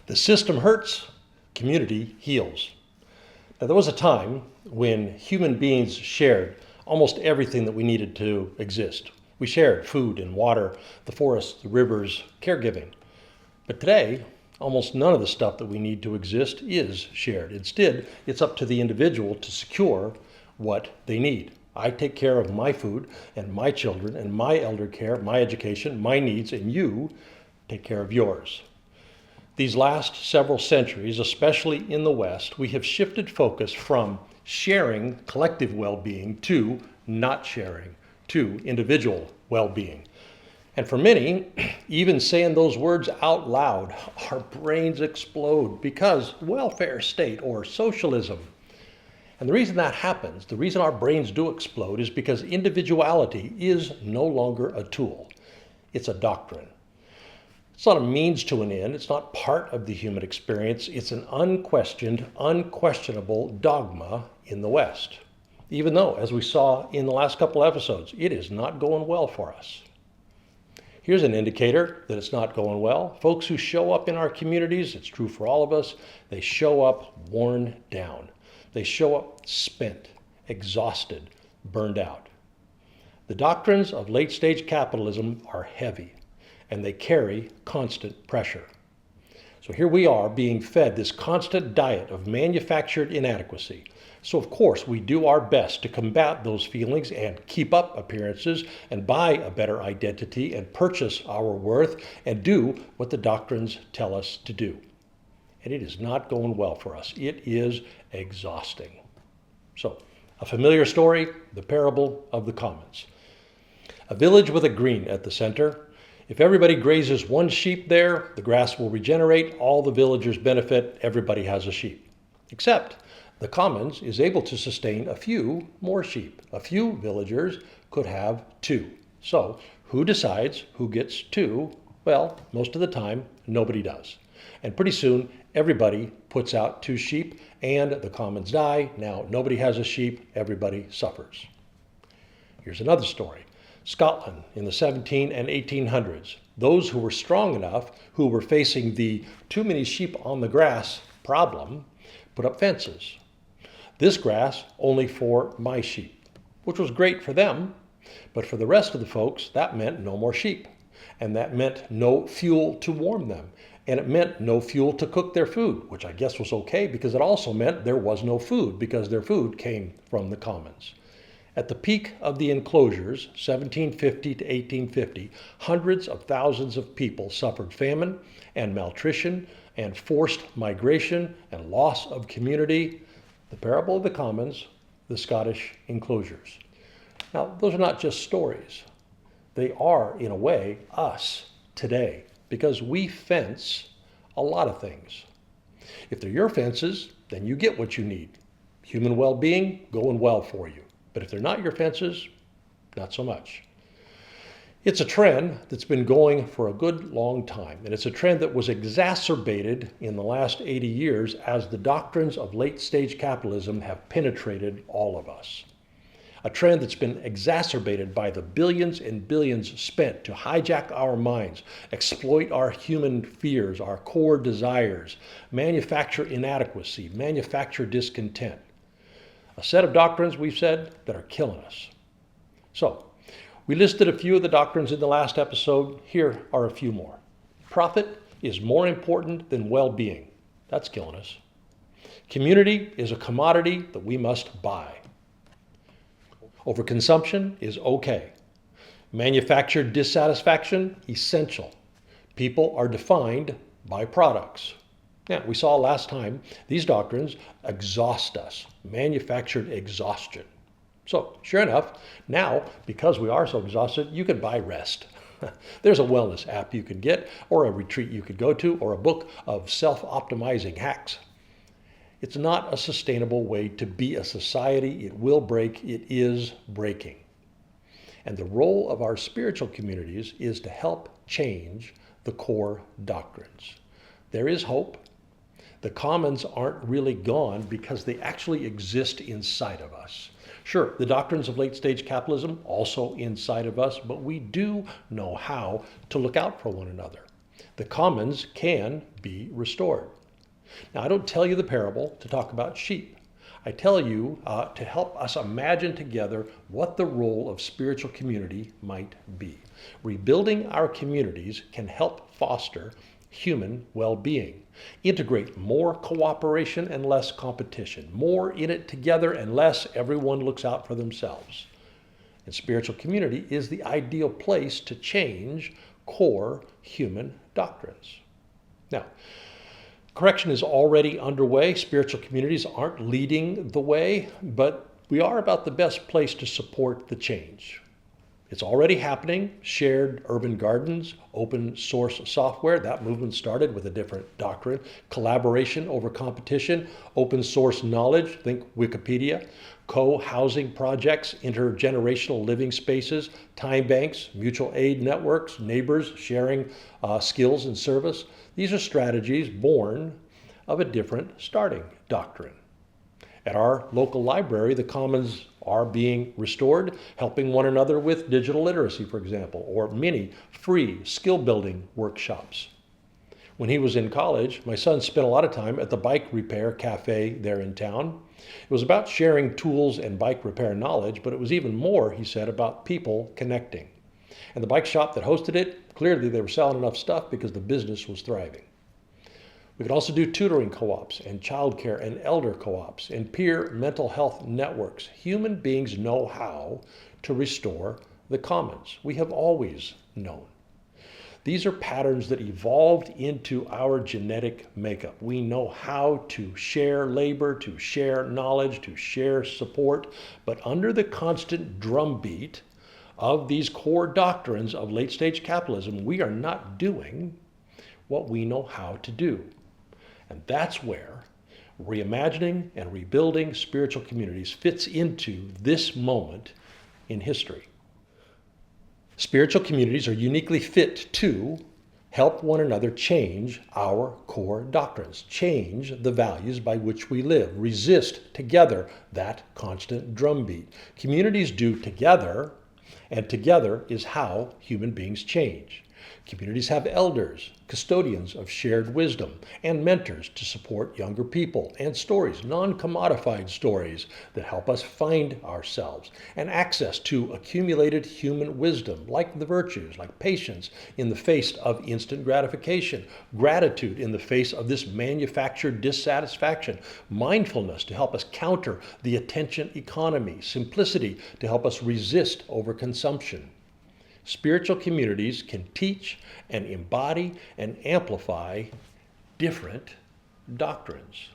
The system hurts, community heals. Now, there was a time when human beings shared almost everything that we needed to exist. We shared food and water, the forests, the rivers, caregiving. But today, almost none of the stuff that we need to exist is shared. Instead, it's up to the individual to secure what they need. I take care of my food and my children and my elder care, my education, my needs, and you take care of yours. These last several centuries, especially in the West, we have shifted focus from sharing collective well-being to not sharing, to individual well-being. And for many, even saying those words out loud, our brains explode because welfare state or socialism. And the reason that happens, the reason our brains do explode is because individuality is no longer a tool. It's a doctrine. It's not a means to an end. It's not part of the human experience. It's an unquestioned, unquestionable dogma in the West. Even though, as we saw in the last couple of episodes, it is not going well for us. Here's an indicator that it's not going well. Folks who show up in our communities, it's true for all of us, they show up worn down. They show up spent, exhausted, burned out. The doctrines of late-stage capitalism are heavy, and they carry constant pressure. So here we are being fed this constant diet of manufactured inadequacy. So of course we do our best to combat those feelings and keep up appearances and buy a better identity and purchase our worth and do what the doctrines tell us to do. And it is not going well for us. It is exhausting. So, a familiar story, the parable of the commons. A village with a green at the center. If everybody grazes one sheep there, the grass will regenerate, all the villagers benefit, everybody has a sheep. Except the commons is able to sustain a few more sheep. A few villagers could have two. So who decides who gets two? Well, most of the time, nobody does. And pretty soon, everybody puts out two sheep and the commons die. Now nobody has a sheep, everybody suffers. Here's another story. Scotland in the 17 and 1800s. Those who were strong enough, who were facing the too many sheep on the grass problem, put up fences. This grass only for my sheep, which was great for them, but for the rest of the folks, that meant no more sheep. And that meant no fuel to warm them. And it meant no fuel to cook their food, which I guess was okay because it also meant there was no food because their food came from the commons. At the peak of the enclosures, 1750 to 1850, hundreds of thousands of people suffered famine and malnutrition and forced migration and loss of community. The parable of the commons, the Scottish enclosures. Now, those are not just stories. They are, in a way, us today, because we fence a lot of things. If they're your fences, then you get what you need. Human well-being, going well for you. But if they're not your fences, not so much. It's a trend that's been going for a good long time, and it's a trend that was exacerbated in the last 80 years as the doctrines of late-stage capitalism have penetrated all of us. A trend that's been exacerbated by the billions and billions spent to hijack our minds, exploit our human fears, our core desires, manufacture inadequacy, manufacture discontent. A set of doctrines, we've said, that are killing us. So, we listed a few of the doctrines in the last episode. Here are a few more. Profit is more important than well-being. That's killing us. Community is a commodity that we must buy. Overconsumption is okay. Manufactured dissatisfaction, essential. People are defined by products. Now, we saw last time, these doctrines exhaust us, manufactured exhaustion. So, sure enough, now, because we are so exhausted, you can buy rest. There's a wellness app you can get, or a retreat you could go to, or a book of self-optimizing hacks. It's not a sustainable way to be a society. It will break. It is breaking. And the role of our spiritual communities is to help change the core doctrines. There is hope. The commons aren't really gone because they actually exist inside of us. Sure, the doctrines of late-stage capitalism also inside of us, but we do know how to look out for one another. The commons can be restored. Now, I don't tell you the parable to talk about sheep. I tell you to help us imagine together what the role of spiritual community might be. Rebuilding our communities can help foster human well-being, integrate more cooperation and less competition, more in it together and less everyone looks out for themselves. And spiritual community is the ideal place to change core human doctrines. Now, correction is already underway. Spiritual communities aren't leading the way, but we are about the best place to support the change. It's already happening. Shared urban gardens, open source software, that movement started with a different doctrine. Collaboration over competition, open source knowledge, think Wikipedia. Co-housing projects, intergenerational living spaces, time banks, mutual aid networks, neighbors sharing skills and service. These are strategies born of a different starting doctrine. At our local library, the commons are being restored, helping one another with digital literacy, for example, or many free skill building workshops. When he was in college, my son spent a lot of time at the bike repair cafe there in town. It was about sharing tools and bike repair knowledge, but it was even more, he said, about people connecting. And the bike shop that hosted it, clearly they were selling enough stuff because the business was thriving. We could also do tutoring co-ops and childcare and elder co-ops and peer mental health networks. Human beings know how to restore the commons. We have always known. These are patterns that evolved into our genetic makeup. We know how to share labor, to share knowledge, to share support, but under the constant drumbeat of these core doctrines of late-stage capitalism, we are not doing what we know how to do. And that's where reimagining and rebuilding spiritual communities fits into this moment in history. Spiritual communities are uniquely fit to help one another change our core doctrines, change the values by which we live, resist together that constant drumbeat. Communities do together, and together is how human beings change. Communities have elders, custodians of shared wisdom, and mentors to support younger people, and stories, non-commodified stories that help us find ourselves, and access to accumulated human wisdom, like the virtues, like patience in the face of instant gratification, gratitude in the face of this manufactured dissatisfaction, mindfulness to help us counter the attention economy, simplicity to help us resist overconsumption. Spiritual communities can teach and embody and amplify different doctrines.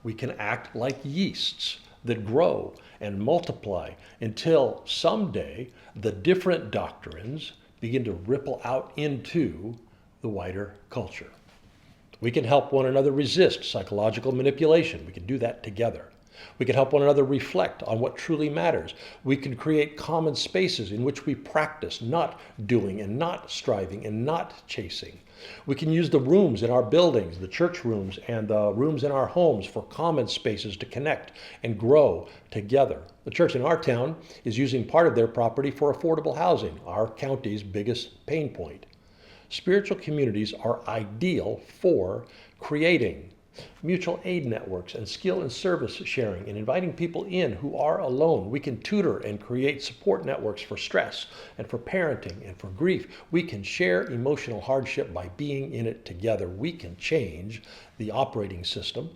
We can act like yeasts that grow and multiply until someday the different doctrines begin to ripple out into the wider culture. We can help one another resist psychological manipulation. We can do that together. We can help one another reflect on what truly matters. We can create common spaces in which we practice not doing and not striving and not chasing. We can use the rooms in our buildings, the church rooms and the rooms in our homes for common spaces to connect and grow together. The church in our town is using part of their property for affordable housing, our county's biggest pain point. Spiritual communities are ideal for creating mutual aid networks and skill and service sharing and inviting people in who are alone. We can tutor and create support networks for stress and for parenting and for grief. We can share emotional hardship by being in it together. We can change the operating system.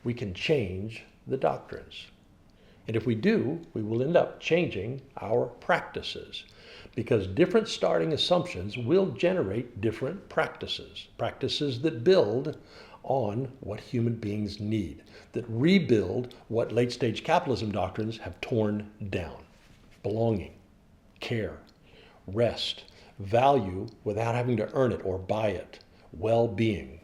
We can change the doctrines. And if we do, we will end up changing our practices, because different starting assumptions will generate different practices, practices that build on what human beings need, that rebuild what late-stage capitalism doctrines have torn down. Belonging, care, rest, value without having to earn it or buy it, well-being.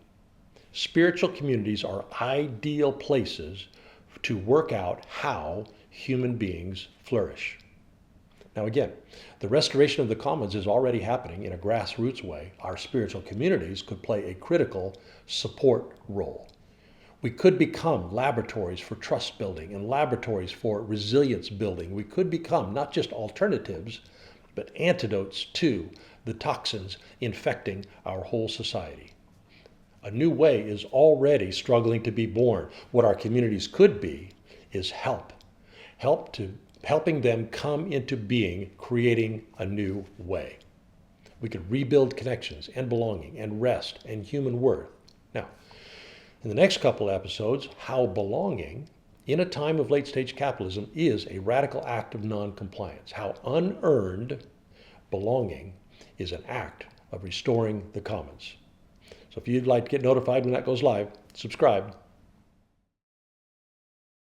Spiritual communities are ideal places to work out how human beings flourish. Now again, the restoration of the commons is already happening in a grassroots way. Our spiritual communities could play a critical support role. We could become laboratories for trust building and laboratories for resilience building. We could become not just alternatives, but antidotes to the toxins infecting our whole society. A new way is already struggling to be born. What our communities could be is helping them come into being, creating a new way. We could rebuild connections and belonging and rest and human worth. Now, in the next couple episodes, how belonging in a time of late-stage capitalism is a radical act of non-compliance. How unearned belonging is an act of restoring the commons. So if you'd like to get notified when that goes live, subscribe.